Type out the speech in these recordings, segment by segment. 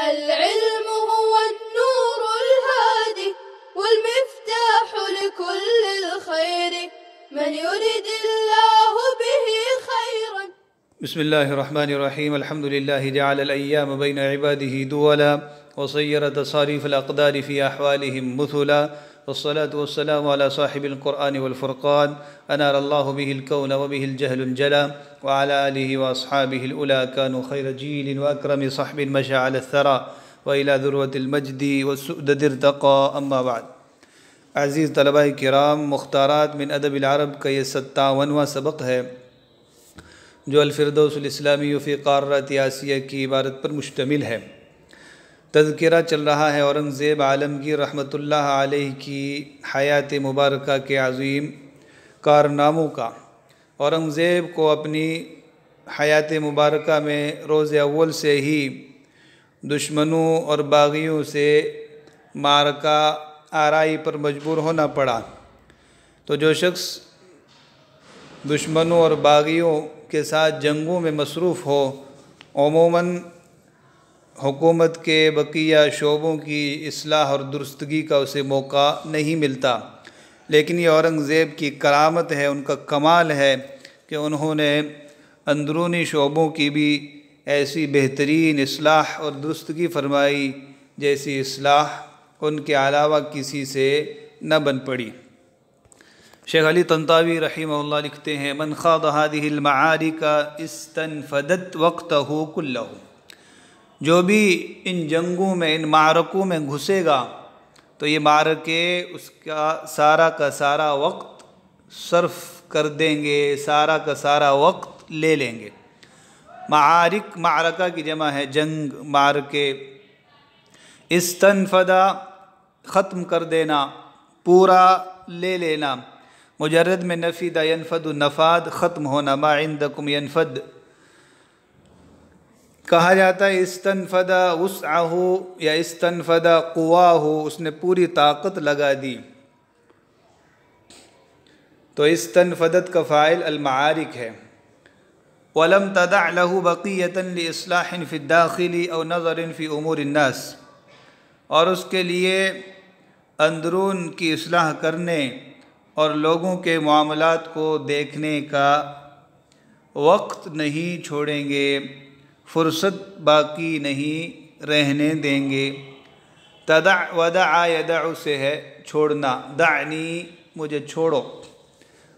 العلم هو النور الهادي والمفتاح لكل الخير من يرد الله به خيرا. بسم الله الرحمن الرحيم. الحمد لله جعل الأيام بين عباده دولا وصير تصاريف الأقدار في أحوالهم مثلا، والصلاة والسلام على صاحب القرآن والفرقان أنار الله به الكون وبه الجهل انجلى، وعلى آله وأصحابه الأولى كانوا خير جيل وأكرم صحب مشى على الثرى وإلى ذروة المجد والسؤدد ارتقى. أما بعد. عزیز طلباء کرام، مختارات من ادب العرب کا یہ 57واں سبق ہے جو الفردوس الاسلامی فی قارۃ آسیہ کی عبارت پر مشتمل ہے۔ تذکرہ چل رہا ہے اورنگزیب عالمگیر رحمۃ اللہ علیہ کی حیات مبارکہ کے عظیم کارناموں کا۔ اورنگزیب کو اپنی حیات مبارکہ میں روز اول سے ہی دشمنوں اور باغیوں سے معرکہ آرائی پر مجبور ہونا پڑا۔ تو جو شخص دشمنوں اور باغیوں کے ساتھ جنگوں میں مصروف ہو، عموماً حکومت کے بقیہ شعبوں کی اصلاح اور درستگی کا اسے موقع نہیں ملتا، لیکن یہ اورنگزیب کی کرامت ہے، ان کا کمال ہے کہ انہوں نے اندرونی شعبوں کی بھی ایسی بہترین اصلاح اور درستگی فرمائی جیسی اصلاح ان کے علاوہ کسی سے نہ بن پڑی۔ شیخ علی طنطاوی رحمہ اللہ لکھتے ہیں: من خاض هذه المعارك استنفدت وقته كله۔ جو بھی ان جنگوں میں، ان معرکوں میں گھسے گا تو یہ معرکے اس کا سارا وقت صرف کر دیں گے، سارا کا سارا وقت لے لیں گے۔ معارک، معرکہ کی جمع ہے جنگ، معرکے۔ استنفدہ ختم کر دینا، پورا لے لینا۔ مجرد میں نفید ینفد، نفاد ختم ہونا، ما عندکم ینفد۔ کہا جاتا ہے استنفد وسعہ یا استنفد قواہ، اس نے پوری طاقت لگا دی۔ تو استنفدت کا فاعل المعارک ہے۔ وَلَمْ تَدَعْ لَهُ بَقِيَّةً لِإِصْلَاحٍ فِي الدَّاخِلِ أَوْ نَظَرٍ فِي أُمُورِ النَّاسِ، اور اس کے لیے اندرون کی اصلاح کرنے اور لوگوں کے معاملات کو دیکھنے کا وقت نہیں چھوڑیں گے، فرصت باقی نہیں رہنے دیں گے۔ تدع ودع یدع سے ہے چھوڑنا، دعنی مجھے چھوڑو۔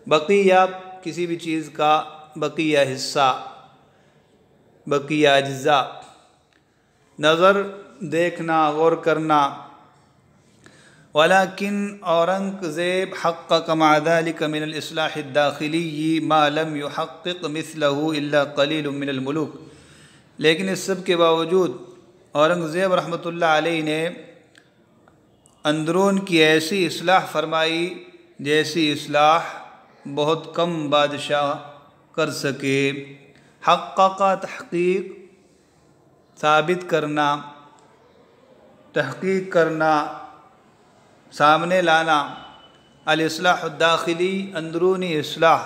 بقیہ کسی بھی چیز کا بقیہ حصہ، بقیہ اجزاء۔ نظر دیکھنا، غور کرنا۔ ولیکن اورنگزیب حقق مع ذلك من الاصلاح الداخلی ما لم يحقق مثله الا قلیل من الملوک۔ لیکن اس سب کے باوجود اورنگزیب رحمۃ اللہ علیہ نے اندرون کی ایسی اصلاح فرمائی جیسی اصلاح بہت کم بادشاہ کر سکے۔ حقق تحقیق، ثابت کرنا، تحقیق کرنا، سامنے لانا۔ الاصلاح الداخلی، اندرونی اصلاح،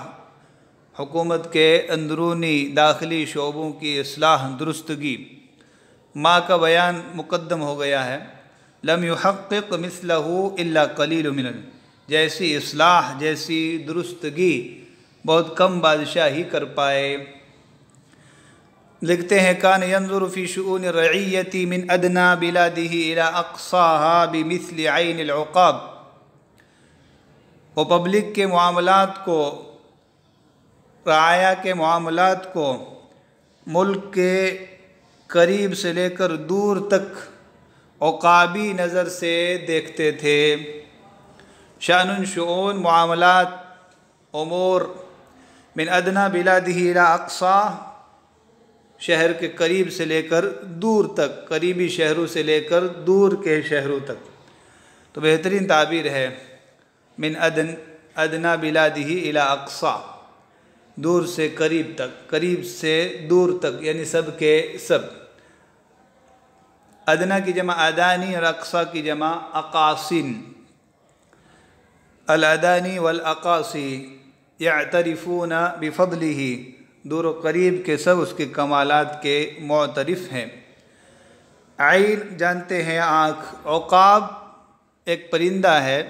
حکومت کے اندرونی داخلی شعبوں کی اصلاح، درستگی۔ ما کا بیان مقدم ہو گیا ہے۔ لم يحقق مثلہ الا قلیل من، جیسی اصلاح، جیسی درستگی بہت کم بادشاہ ہی کر پائے۔ لکھتے ہیں: کان ينظر في شؤون الرعیة من ادنى بلاده الى اقصاها بمثل عین العقاب۔ وہ پبلک کے معاملات کو، رعایا کے معاملات کو ملک کے قریب سے لے کر دور تک عقابی نظر سے دیکھتے تھے۔ شأن، شؤون، معاملات، امور، من ادنى بلاده الى اقصاها، شہر کے قریب سے لے کر دور تک، قریبی شہروں سے لے کر دور کے شہروں تک۔ تو بہترین تعبیر ہے من ادنى بلاده الى اقصا، دور سے قریب تک، قریب سے دور تک، یعنی سب کے سب۔ ادنا کی جمع ادانی اور اقصا کی جمع اقاصن۔ الادانی والاقاصی یعترفون بفضلہ، دور و قریب کے سب اس کے کمالات کے معترف ہیں۔ عین جانتے ہیں آنکھ، عقاب ایک پرندہ ہے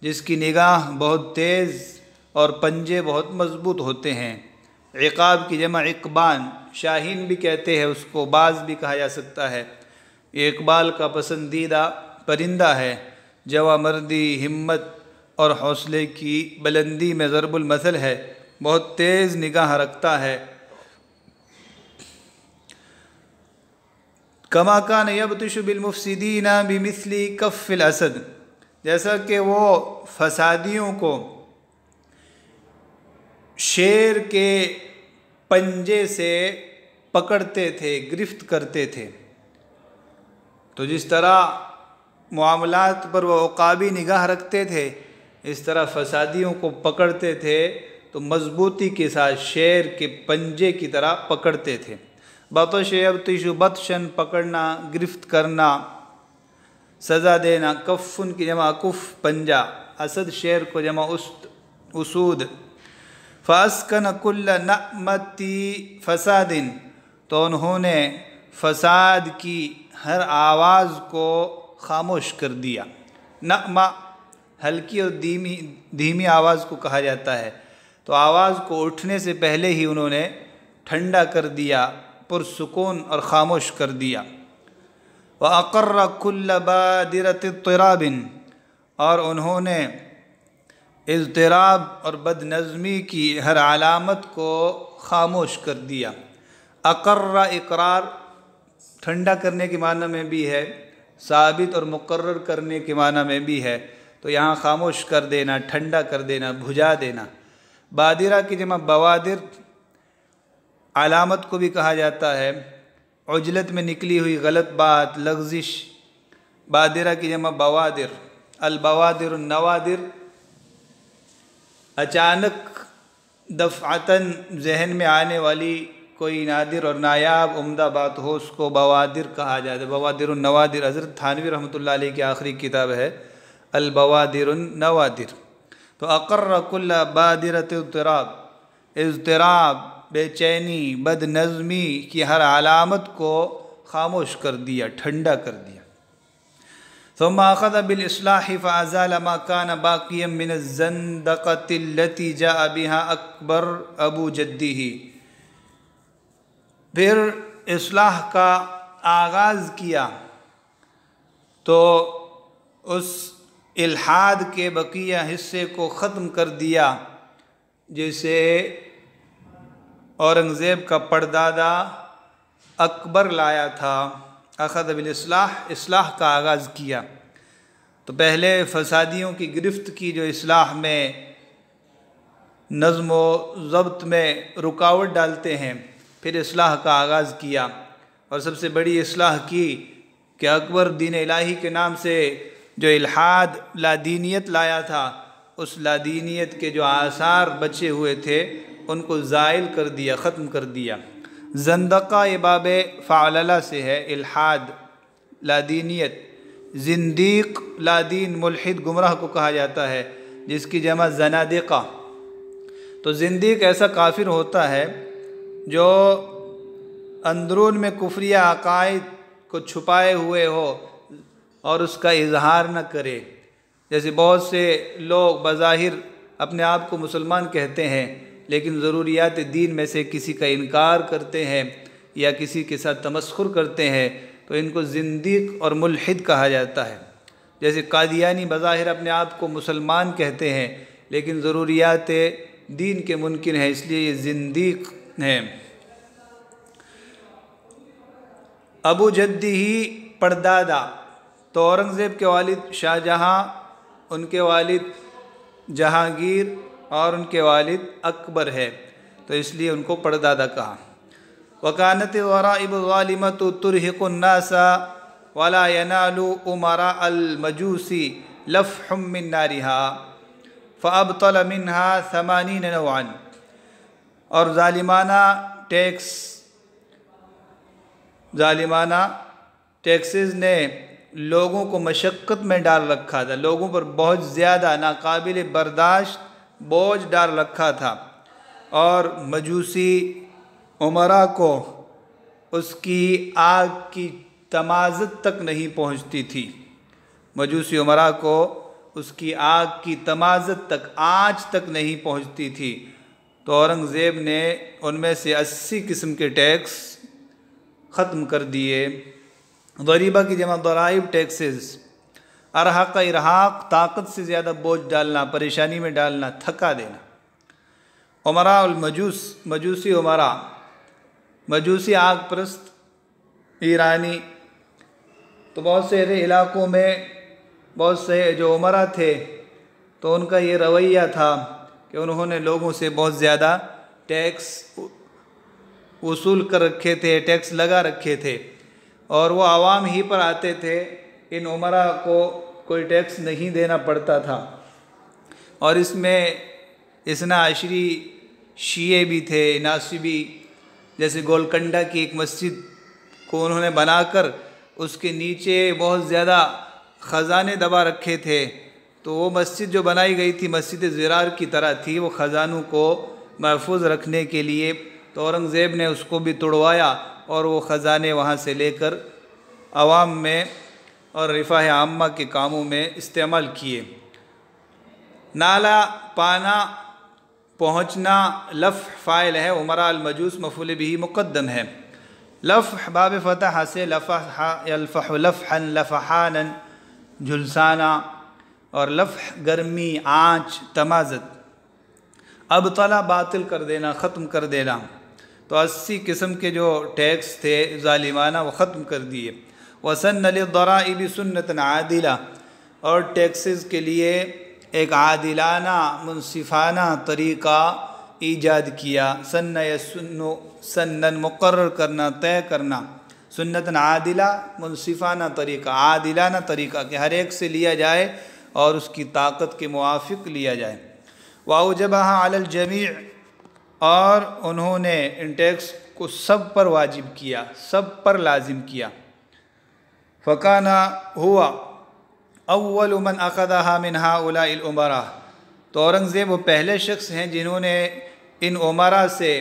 جس کی نگاہ بہت تیز اور پنجے بہت مضبوط ہوتے ہیں۔ عقاب کی جمع عقبان، شاہین بھی کہتے ہیں اس کو، باز بھی کہا جا سکتا ہے۔ یہ اقبال کا پسندیدہ پرندہ ہے، جوامردی، ہمت اور حوصلے کی بلندی میں ضرب المثل ہے، بہت تیز نگاہ رکھتا ہے۔ کما کان یبطش بالمفسدین بمثل کف الاسد، جیسا کہ وہ فسادیوں کو شیر کے پنجے سے پکڑتے تھے، گرفت کرتے تھے، تو جس طرح معاملات پر وہ عقابی نگاہ رکھتے تھے، اس طرح فسادیوں کو پکڑتے تھے تو مضبوطی کے ساتھ شیر کے پنجے کی طرح پکڑتے تھے۔ بطش یبطش، بطشن پکڑنا، گرفت کرنا، سزا دینا۔ کفن کی جمع کف، پنجہ، اسد شیر کو جمع اسود۔ فاسکن کل نعمتی فساد، تو انہوں نے فساد کی ہر آواز کو خاموش کر دیا۔ نعمہ ہلکی اور دھیمی آواز کو کہا جاتا ہے، تو آواز کو اٹھنے سے پہلے ہی انہوں نے ٹھنڈا کر دیا، پرسکون اور خاموش کر دیا۔ وَأَقَرَّ كُلَّ بَادِرَةِ اضْطِرَابٍ، اور انہوں نے اضطراب اور بد نظمی کی ہر علامت کو خاموش کر دیا۔ اقر، اقرار ٹھنڈا کرنے کے معنی میں بھی ہے، ثابت اور مقرر کرنے کے معنی میں بھی ہے، تو یہاں خاموش کر دینا، ٹھنڈا کر دینا، بھجا دینا۔ بادرہ کی جمع بوادر، علامت کو بھی کہا جاتا ہے، عجلت میں نکلی ہوئی غلط بات، لغزش۔ بادرہ کی جمع بوادر۔ البوادر النوادر، اچانک دفعتاً ذہن میں آنے والی کوئی نادر اور نایاب عمدہ بات ہو، اس کو بوادر کہا جاتا ہے۔ بوادر النوادر حضرت تھانوی رحمۃ اللہ علیہ کی آخری کتاب ہے البوادر النوادر۔ تو اقر کل بادرۃ اضطراب، اضطراب، بے چینی، بد نظمی کی ہر علامت کو خاموش کر دیا، ٹھنڈا کر دیا۔ ثم اخذ بالاصلاح فازال ما كان باقيا من الزندقة التي جاء بها اکبر ابو جده، پھر اصلاح کا آغاز کیا تو اس الحاد کے بقیہ حصے کو ختم کر دیا جسے اورنگزیب کا پردادا اکبر لایا تھا۔ اخذ بالاصلاح، اصلاح کا آغاز کیا، تو پہلے فسادیوں کی گرفت کی جو اصلاح میں نظم و ضبط میں رکاوٹ ڈالتے ہیں، پھر اصلاح کا آغاز کیا، اور سب سے بڑی اصلاح کی کہ اکبر دین الہی کے نام سے جو الحاد لادینیت لایا تھا، اس لادینیت کے جو آثار بچے ہوئے تھے ان کو زائل کر دیا، ختم کر دیا۔ زندقہ یہ باب فعللہ سے ہے، الحاد لادینیت، زندیق لادین ملحد گمراہ کو کہا جاتا ہے، جس کی جمع زنادقہ۔ تو زندیق ایسا کافر ہوتا ہے جو اندرون میں کفریہ عقائد کو چھپائے ہوئے ہو اور اس کا اظہار نہ کرے۔ جیسے بہت سے لوگ بظاہر اپنے آپ کو مسلمان کہتے ہیں لیکن ضروریات دین میں سے کسی کا انکار کرتے ہیں یا کسی کے ساتھ تمسخر کرتے ہیں، تو ان کو زندیق اور ملحد کہا جاتا ہے۔ جیسے قادیانی بظاہر اپنے آپ کو مسلمان کہتے ہیں لیکن ضروریات دین کے منکر ہیں، اس لیے یہ زندیق ہیں۔ ابو جدی پردادا، تو اورنگزیب کے والد شاہ جہاں، ان کے والد جہانگیر اور ان کے والد اکبر ہے، تو اس لیے ان کو پردادا کہا۔ وَكَانَتِ الْغَرَائِبُ الظَّالِمَةُ تُرْهِقُ النَّاسَ وَلَا يَنَالُ أُمَرَاءَ الْمَجُوسِ لَفْحٌ مِّن نَارِهَا فَأَبْطَلَ مِنْهَا 80 نوعًا، اور ظالمانہ ٹیکسز نے لوگوں کو مشقت میں ڈال رکھا تھا، لوگوں پر بہت زیادہ ناقابل برداشت بوجھ ڈال رکھا تھا، اور مجوسی عمرا کو اس کی آگ کی تمازت تک نہیں پہنچتی تھی۔ مجوسی امراء کو اس کی آگ کی تمازت تک، آنچ تک نہیں پہنچتی تھی، تو اورنگزیب نے ان میں سے 80 قسم کے ٹیکس ختم کر دیے۔ ضریبہ کی جمع ضرائب، ٹیکسز۔ ارحق، ارحاق، طاقت سے زیادہ بوجھ ڈالنا، پریشانی میں ڈالنا، تھکا دینا۔ امراء المجوس، مجوسی امراء، مجوسی آگ پرست ایرانی، تو بہت سے ایسے علاقوں میں بہت سے جو امراء تھے تو ان کا یہ رویہ تھا کہ انہوں نے لوگوں سے بہت زیادہ ٹیکس وصول کر رکھے تھے، ٹیکس لگا رکھے تھے، اور وہ عوام ہی پر آتے تھے، ان امراء کو کوئی ٹیکس نہیں دینا پڑتا تھا۔ اور اس میں اثنا عشری شیعہ بھی تھے، ناصبی، جیسے گولکنڈہ کی ایک مسجد کو انہوں نے بنا کر اس کے نیچے بہت زیادہ خزانے دبا رکھے تھے، تو وہ مسجد جو بنائی گئی تھی مسجد زرار کی طرح تھی، وہ خزانوں کو محفوظ رکھنے کے لیے، تو اورنگزیب نے اس کو بھی توڑوایا اور وہ خزانے وہاں سے لے کر عوام میں اور رفاہ عامہ کے کاموں میں استعمال کیے۔ نالا، پانا، پہنچنا، لفح فاعل ہے، امراء المجوس مفعول بھی مقدم ہے۔ لفح باب فتح سے لفح یلفح لفحا، لفحانا، جھلسانا، اور لفح گرمی، آنچ، تمازت۔ ابطلا، باطل کر دینا، ختم کر دینا۔ تو 80 قسم کے جو ٹیکس تھے ظالمانہ وہ ختم کر دیے۔ وسن للضرائب سنة عادلہ، اور ٹیکسز کے لیے ایک عادلانہ، منصفانہ طریقہ ایجاد کیا۔ سن یسن، سنن مقرر کرنا، طے کرنا، سنتاً عادلہ، منصفانہ طریقہ، عادلانہ طریقہ کہ ہر ایک سے لیا جائے اور اس کی طاقت کے موافق لیا جائے۔ وَأَوْجَبَهَا عَلَى الْجَمِيعِ، اور انہوں نے ان ٹیکس کو سب پر واجب کیا، سب پر لازم کیا۔ فَكَانَ هُوَ أَوَّلُ مَنْ أَخَذَهَا مِنْ هَؤُلَاءِ الْأُمَرَاءِ، تو اورنگزیب وہ پہلے شخص ہیں جنہوں نے ان امراء سے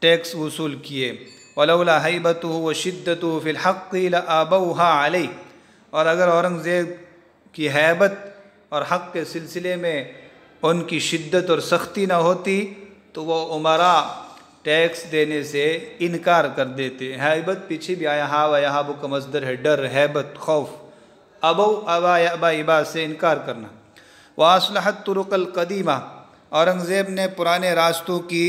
ٹیکس وصول کیے۔ وَلَوْلَا هَيْبَتُهُ وَشِدَّتُهُ فِي الْحَقِّ لَآبَوْهَا عَلَيْهِ، اور اگر اورنگزیب کی ہیبت اور حق کے سلسلے میں ان کی شدت اور سختی نہ ہوتی تو وہ امراء ٹیکس دینے سے انکار کر دیتے۔ ہیبت پیچھے بھی آیا، ہا و یہابو کا مصدر ہے، ڈر، ہیبت، خوف۔ ابو، ابا، ابا، ابا سے انکار کرنا۔ وَأَصْلَحَ الطُّرُقَ الْقَدِيمَةَ، اورنگزیب نے پرانے راستوں کی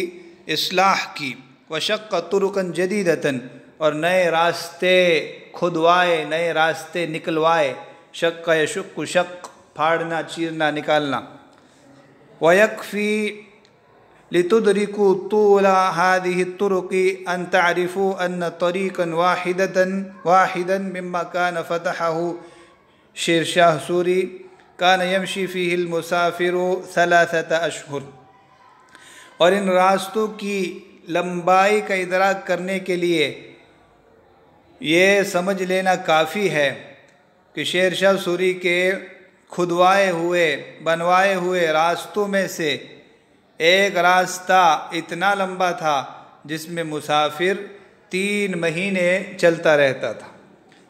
اصلاح کی۔ وَشَقَّ طُرُقًا جَدِيدَةً، اور نئے راستے کھدوائے، نئے راستے نکلوائے۔ شق یشق، شق پھاڑنا، چیرنا، نکالنا۔ وَيَكْفِي لِتُدْرِكُوا طُولَ هَذِهِ الطُّرُقِ أَن تَعْرِفُوا أَنَّ طَرِيقًا وَاحِدًا مِمَّا كَانَ فَتَحَهُ شیر شاہ سوری كَانَ يَمْشِي فِيهِ الْمُسَافِرُ 3 أشهر، اور ان راستوں کی لمبائی کا ادراک کرنے کے لیے یہ سمجھ لینا کافی ہے کہ شیر شاہ سوری کے کھدوائے ہوئے، بنوائے ہوئے راستوں میں سے ایک راستہ اتنا لمبا تھا جس میں مسافر 3 مہینے چلتا رہتا تھا۔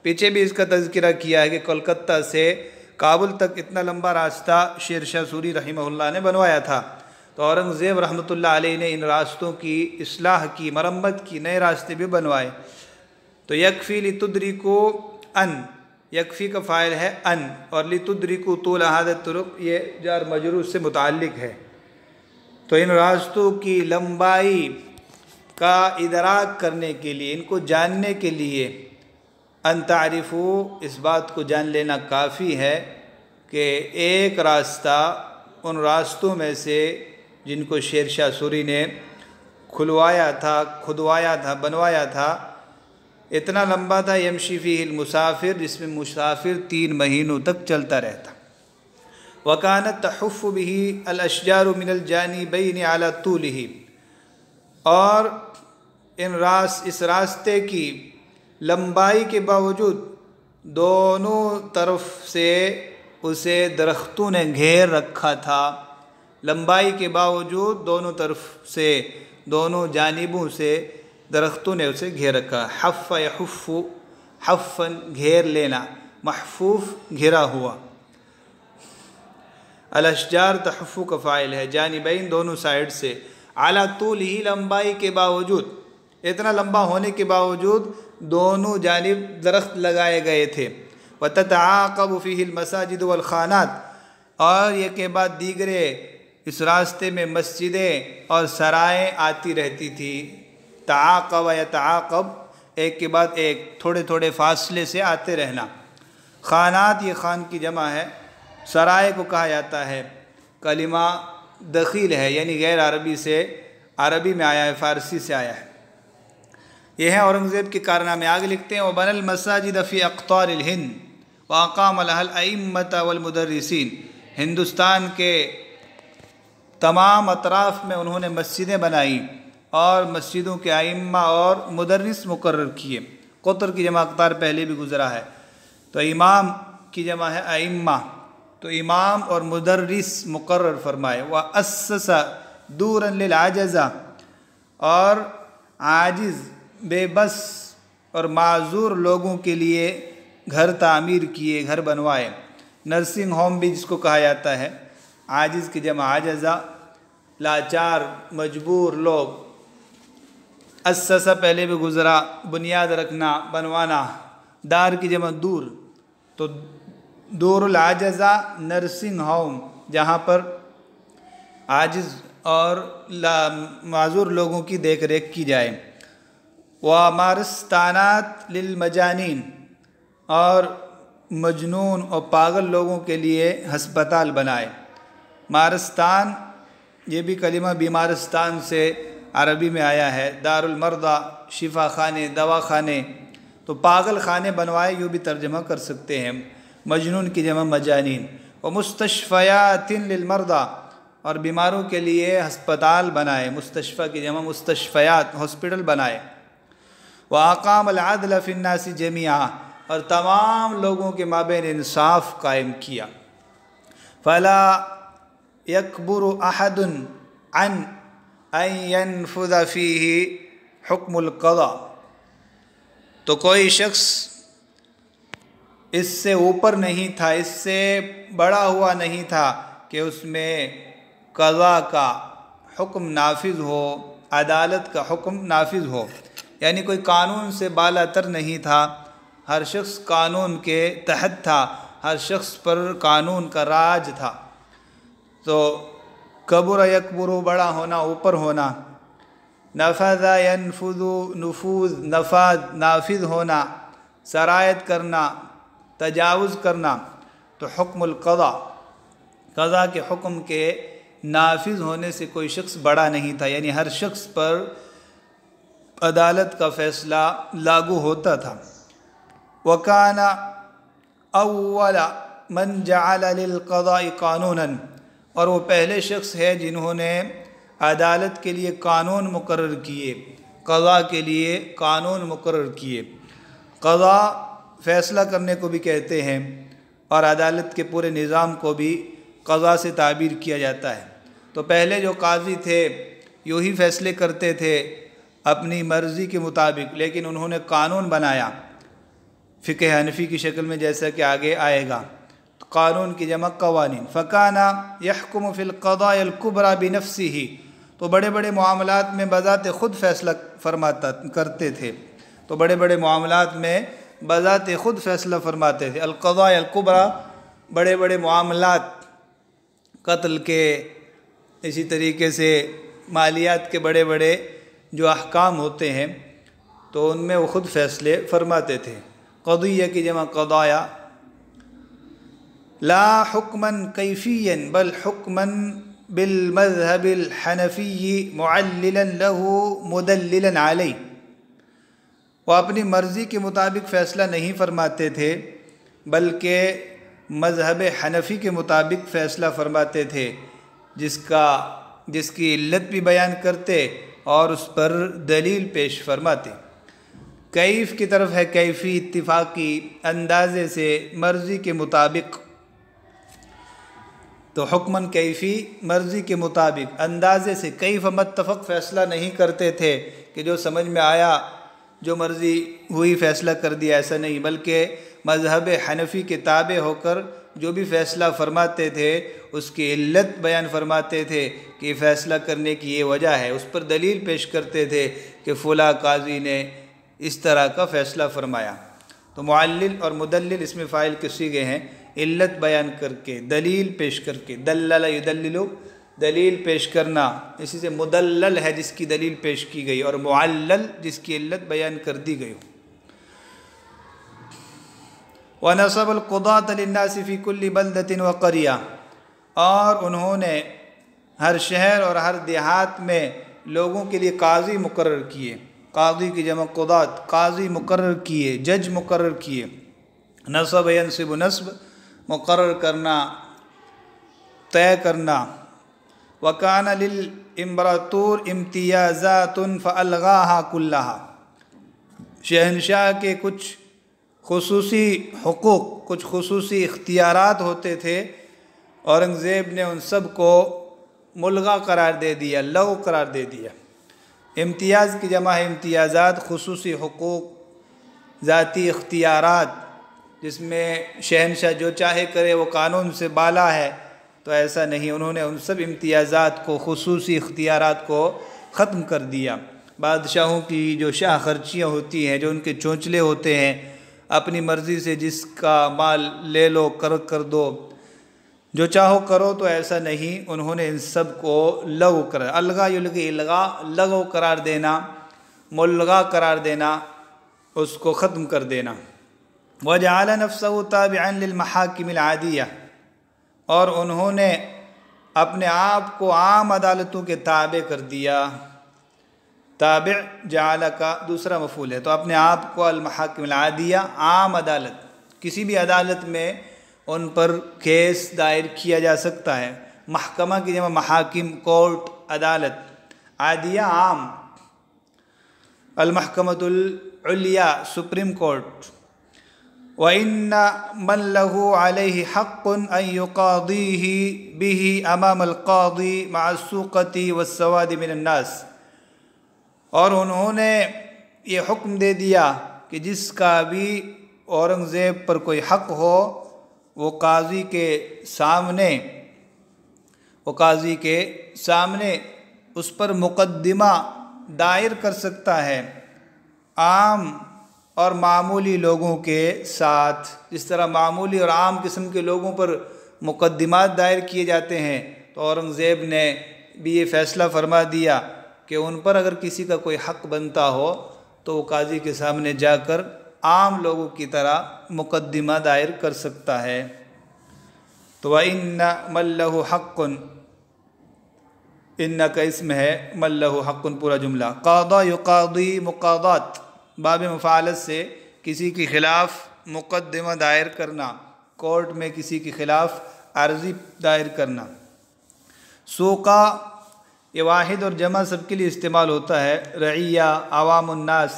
پیچھے بھی اس کا تذکرہ کیا ہے کہ کولکتہ سے کابل تک اتنا لمبا راستہ شیر شاہ سوری رحمہ اللہ نے بنوایا تھا۔ تو اورنگزیب رحمۃ اللہ علیہ نے ان راستوں کی اصلاح کی، مرمت کی، نئے راستے بھی بنوائے۔ تو یکفی لتدرکو ان، یکفی کا فاعل ہے ان، اور لتدرکو طول هذا الطرق یہ جار مجرور سے متعلق ہے۔ تو ان راستوں کی لمبائی کا ادراک کرنے کے لیے، ان کو جاننے کے لیے، ان تعرفو، اس بات کو جان لینا کافی ہے کہ ایک راستہ ان راستوں میں سے جن کو شیر شاہ سوری نے کھلوایا تھا، کھدوایا تھا، بنوایا تھا، اتنا لمبا تھا، یمشی فیہ المسافر، جس میں مسافر 3 مہینوں تک چلتا رہتا۔ وَكَانَتْ تَحُفُّ بِهِ الْأَشْجَارُ مِنَ الْجَانِبَيْنِ عَلَى طُولِهِ، اور اس راستے کی لمبائی کے باوجود دونوں طرف سے اسے درختوں نے گھیر رکھا تھا۔ لمبائی کے باوجود دونوں طرف سے، دونوں جانبوں سے درختوں نے اسے گھیر رکھا۔ حف یحف حفن گھیر لینا، محفوف گھرا ہوا۔ الاشجار تحفو کا فاعل ہے، جانبین دونوں سائڈ سے، علی طول ہی لمبائی کے باوجود، اتنا لمبا ہونے کے باوجود دونوں جانب درخت لگائے گئے تھے۔ وتتعاقب فیہ المساجد والخانات، اور یہ کے بعد دیگرے اس راستے میں مسجدیں اور سرائیں آتی رہتی تھی۔ تعاقب یا تعاقب، ایک کے بعد ایک، تھوڑے تھوڑے فاصلے سے آتے رہنا۔ خانات یہ خان کی جمع ہے، سرائے کو کہا جاتا ہے، کلمہ دخیل ہے یعنی غیر عربی سے عربی میں آیا ہے، فارسی سے آیا ہے۔ یہ ہے اورنگزیب کے کارنامے۔ آگے لکھتے ہیں وَبَنَى الْمَسَاجِدَ فِي أَقْطَارِ الْهِنْدِ وَأَقَامَ لَهَا الْأَئِمَّةَ وَالْمُدَرِّسِينَ، ہندوستان کے تمام اطراف میں انہوں نے مسجدیں بنائیں اور مسجدوں کے ائمہ اور مدرس مقرر کیے۔ قطر کی جمع اقطار پہلے بھی گزرا ہے، تو امام کی جمع ہے ائمہ، تو امام اور مدرس مقرر فرمائے۔ وَأَسَّسَ دُورًا لِلْعَجَزَ، اور عاجز، بے بس اور معذور لوگوں کے لیے گھر تعمیر کیے، گھر بنوائے۔ نرسنگ ہوم بھی جس کو کہا جاتا ہے، عاجز کی جمع عاجزہ، لاچار مجبور لوگ۔ اسسا پہلے بھی گزرا، بنیاد رکھنا، بنوانا۔ دار کی جمع دور، تو دور العاجزہ نرسنگ ہوم، جہاں پر عاجز اور معذور لوگوں کی دیکھ ریکھ کی جائے۔ وَمَارِسْتَانَاتِ لِلْمَجَانِينَ، اور مجنون اور پاگل لوگوں کے لیے ہسپتال بنائے۔ مارستان یہ بھی کلمہ بیمارستان سے عربی میں آیا ہے، دار المرضى، شفا خانے، دوا خانے، تو پاگل خانے بنوائے، یوں بھی ترجمہ کر سکتے ہیں۔ مجنون کی جمع مجانین۔ وَمُسْتَشْفَيَاتٍ لِلْمَرْضَى، اور بیماروں کے لیے ہسپتال بنائے، مستشفیٰ کی جمع مستشفیات، ہاسپٹل بنائے۔ وَأَقَامَ الْعَدْلَ فِي النَّاسِ جَمِيعًا، اور تمام لوگوں کے مابین انصاف قائم کیا۔ فَلَا يَكْبُرُ أَحَدٌ عَنْ أَنْ يَنْفُذَ فِيهِ حُكْمُ الْقَضَاءِ، تو کوئی شخص اس سے اوپر نہیں تھا، اس سے بڑا ہوا نہیں تھا کہ اس میں قضاء کا حکم نافذ ہو، عدالت کا حکم نافذ ہو، یعنی کوئی قانون سے بالا تر نہیں تھا، ہر شخص قانون کے تحت تھا، ہر شخص پر قانون کا راج تھا۔ تو کبر یکبر، بڑا ہونا، اوپر ہونا۔ نفذ ینفذ، نفوذ، نفاذ، نافذ ہونا، سرایت کرنا، تجاوز کرنا۔ تو حکم القضاء، قضاء کے حکم کے نافذ ہونے سے کوئی شخص بڑا نہیں تھا، یعنی ہر شخص پر عدالت کا فیصلہ لاگو ہوتا تھا۔ وَكَانَ أَوَّلَ مَنْ جَعَلَ لِلْقَضَاءِ قَانُونًا، اور وہ پہلے شخص ہے جنہوں نے عدالت کے لیے قانون مقرر کیے، قضاء کے لیے قانون مقرر کیے۔ قضاء فیصلہ کرنے کو بھی کہتے ہیں، اور عدالت کے پورے نظام کو بھی قضاء سے تعبیر کیا جاتا ہے۔ تو پہلے جو قاضی تھے یوں ہی فیصلے کرتے تھے اپنی مرضی کے مطابق، لیکن انہوں نے قانون بنایا فقہ حنفی کی شکل میں، جیسا کہ آگے آئے گا۔ قانون کی جمع قوانین۔ فَكَانَ يَحْكُمُ فِي الْقَضَايَا الْكُبْرَى بِنَفْسِهِ، تو بڑے بڑے معاملات میں بذات خود فیصلہ کرتے تھے، تو بڑے بڑے معاملات میں بذات خود فیصلہ فرماتے تھے۔ القضايا الكبرى، بڑے بڑے معاملات، قتل کے، اسی طریقے سے مالیات کے بڑے بڑے جو احکام ہوتے ہیں، تو ان میں وہ خود فیصلے فرماتے تھے۔ قضیہ کی جمع قضایا۔ لا حکماً کیفیاً بل حکماً بالمذہب الحنفی معللا له مدللا علیہ، وہ اپنی مرضی کے مطابق فیصلہ نہیں فرماتے تھے بلکہ مذہب حنفی کے مطابق فیصلہ فرماتے تھے، جس کی علت بھی بیان کرتے اور اس پر دلیل پیش فرماتے۔ کیف کی طرف ہے کیفی، اتفاقی، اندازے سے، مرضی کے مطابق۔ تو حکماً کیفی، مرضی کے مطابق، اندازے سے۔ کیف متفق، فیصلہ نہیں کرتے تھے کہ جو سمجھ میں آیا جو مرضی ہوئی فیصلہ کر دیا، ایسا نہیں، بلکہ مذہب حنفی کے تابع ہو کر جو بھی فیصلہ فرماتے تھے اس کی علت بیان فرماتے تھے کہ یہ فیصلہ کرنے کی یہ وجہ ہے، اس پر دلیل پیش کرتے تھے کہ فلاں قاضی نے اس طرح کا فیصلہ فرمایا۔ تو معلل اور مدلل اس میں فاعل کے صیغے ہیں، علت بیان کر کے، دلیل پیش کر کے، دلل یدلل دلیل پیش کرنا، اسی سے مدلل ہے جس کی دلیل پیش کی گئی، اور معلل جس کی علت بیان کر دی گئی۔ وَنَصَبَ الْقُضَاةَ لِلنَّاسِ فِي كُلِّ بَلْدَةٍ وَقَرْيَةٍ، اور انہوں نے ہر شہر اور ہر دیہات میں لوگوں کے لیے قاضی مقرر کیے، قاضی کی جمع قضات، قاضی مقرر کیے، جج مقرر کیے۔ نصب ینصب نصب، مقرر کرنا، طے کرنا۔ وَكَانَ لِلْإِمْبَرَاطُورِ امْتِيَازَاتٌ فَأَلْغَاهَا كُلَّهَا، شہنشاہ کے کچھ خصوصی حقوق، کچھ خصوصی اختیارات ہوتے تھے، اورنگزیب نے ان سب کو ملغا قرار دے دیا، لغو قرار دے دیا۔ امتیاز کی جمع ہے امتیازات، خصوصی حقوق، ذاتی اختیارات، جس میں شہنشاہ جو چاہے کرے، وہ قانون سے بالا ہے، تو ایسا نہیں، انہوں نے ان سب امتیازات کو، خصوصی اختیارات کو ختم کر دیا۔ بادشاہوں کی جو شاہ خرچیاں ہوتی ہیں، جو ان کے چونچلے ہوتے ہیں، اپنی مرضی سے جس کا مال لے لو، کر دو، جو چاہو کرو، تو ایسا نہیں، انہوں نے ان سب کو لغو قرار، الغا یلغی الغا، لغو قرار دینا، ملغا قرار دینا، اس کو ختم کر دینا۔ وَجَعَلَ نَفْسَهُ تَابِعًا لِلْمَحَاكِمِ الْعَادِيَةِ، اور انہوں نے اپنے آپ کو عام عدالتوں کے تابع کر دیا۔ تابع جعل کا دوسرا مفعول ہے، تو اپنے آپ کو المحاکم العادیہ، عام عدالت، کسی بھی عدالت میں ان پر کیس دائر کیا جا سکتا ہے۔ محکمہ کی جمع محاکم، کورٹ، عدالت، عادیہ عام، المحکمۃ العلیٰ، سپریم کورٹ۔ وَإِنَّ مَنْ لَهُ عَلَيْهِ حَقٌّ أَنْ يُقَاضِيهِ بِهِ أَمَامَ الْقَاضِي مَعَ السُّوقَةِ وَالسَّوَادِ مِنَ النَّاسِ، اور انہوں نے یہ حکم دے دیا کہ جس کا بھی اورنگزیب پر کوئی حق ہو، وہ قاضی کے سامنے اس پر مقدمہ دائر کر سکتا ہے، عام اور معمولی لوگوں کے ساتھ، جس طرح معمولی اور عام قسم کے لوگوں پر مقدمات دائر کیے جاتے ہیں، تو اورنگزیب نے بھی یہ فیصلہ فرما دیا کہ ان پر اگر کسی کا کوئی حق بنتا ہو تو وہ قاضی کے سامنے جا کر عام لوگوں کی طرح مقدمہ دائر کر سکتا ہے۔ تو وَإِنَّ مَن لَهُ حَقٌّ، ان کا اسم ہے، مَن لَهُ حَقٌّ پورا جملہ۔ قاضی یقاضی، مقاضات، باب مفعلت سے کسی کے خلاف مقدمہ دائر کرنا، کورٹ میں کسی کے خلاف عرضی دائر کرنا۔ سوقہ، یہ واحد اور جمع سب کے لیے استعمال ہوتا ہے، رعیہ، عوام الناس،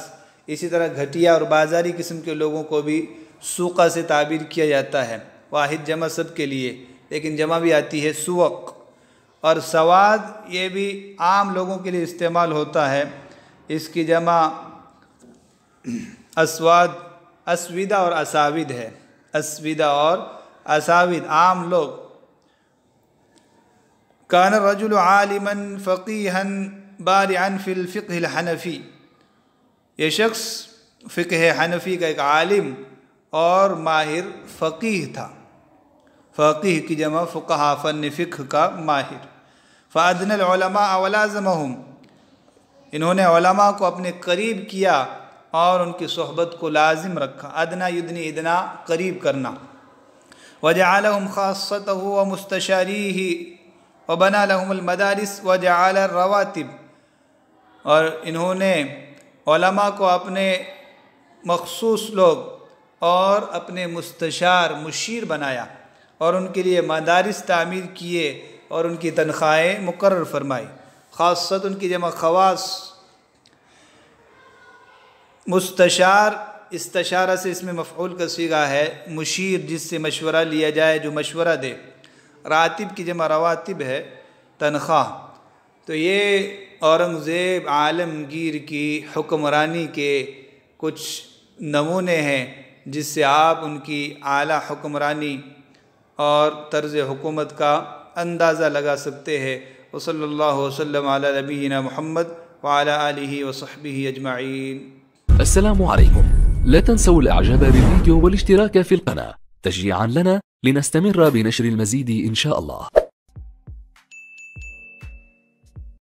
اسی طرح گھٹیا اور بازاری قسم کے لوگوں کو بھی سوقہ سے تعبیر کیا جاتا ہے، واحد جمع سب کے لیے، لیکن جمع بھی آتی ہے سوق۔ اور سواد، یہ بھی عام لوگوں کے لیے استعمال ہوتا ہے، اس کی جمع اسواد، اسودہ اور اساود ہے، اسودہ اور اساود، عام لوگ۔ کان الرجل عالما فقیہا بارعا فی الفقہ الحنفی، یہ شخص فقہ حنفی کا ایک عالم اور ماہر فقیہ تھا، فقیہ کی جمع فقہا، فن فقہ کا ماہر۔ فَأَدْنَى الْعُلَمَاءَ وَلَازَمَهُمْ، انہوں نے علماء کو اپنے قریب کیا اور ان کی صحبت کو لازم رکھا، ادنا یدنی، ادنا قریب کرنا۔ وَجَعَلَهُمْ خَاصَّتَهُ وَمُسْتَشَارِيهِ وَبَنَى لَهُمُ الْمَدَارِسِ وَجَعَلَ الرَّوَاتِبَ، اور انہوں نے علماء کو اپنے مخصوص لوگ اور اپنے مستشار، مشیر بنایا، اور ان کے لیے مدارس تعمیر کیے اور ان کی تنخواہیں مقرر فرمائی۔ خاصت ان کی جمع خواص۔ مستشار، استشارہ سے اس میں مفعول کا صیغہ ہے، مشیر جس سے مشورہ لیا جائے، جو مشورہ دے۔ راتب کی جمع رواتب ہے، تنخواہ۔ تو یہ اورنگزیب عالمگیر کی حکمرانی کے کچھ نمونے ہیں جس سے آپ ان کی اعلیٰ حکمرانی اور طرز حکومت کا اندازہ لگا سکتے ہیں۔ وصلی اللہ وسلم علی نبینا محمد وعلى آلہ وصحبہ اجمعین۔ السلام عليكم. لا تنسوا الاعجاب بالفيديو والاشتراك في القناة تشجيعا لنا لنستمر بنشر المزيد إن شاء الله.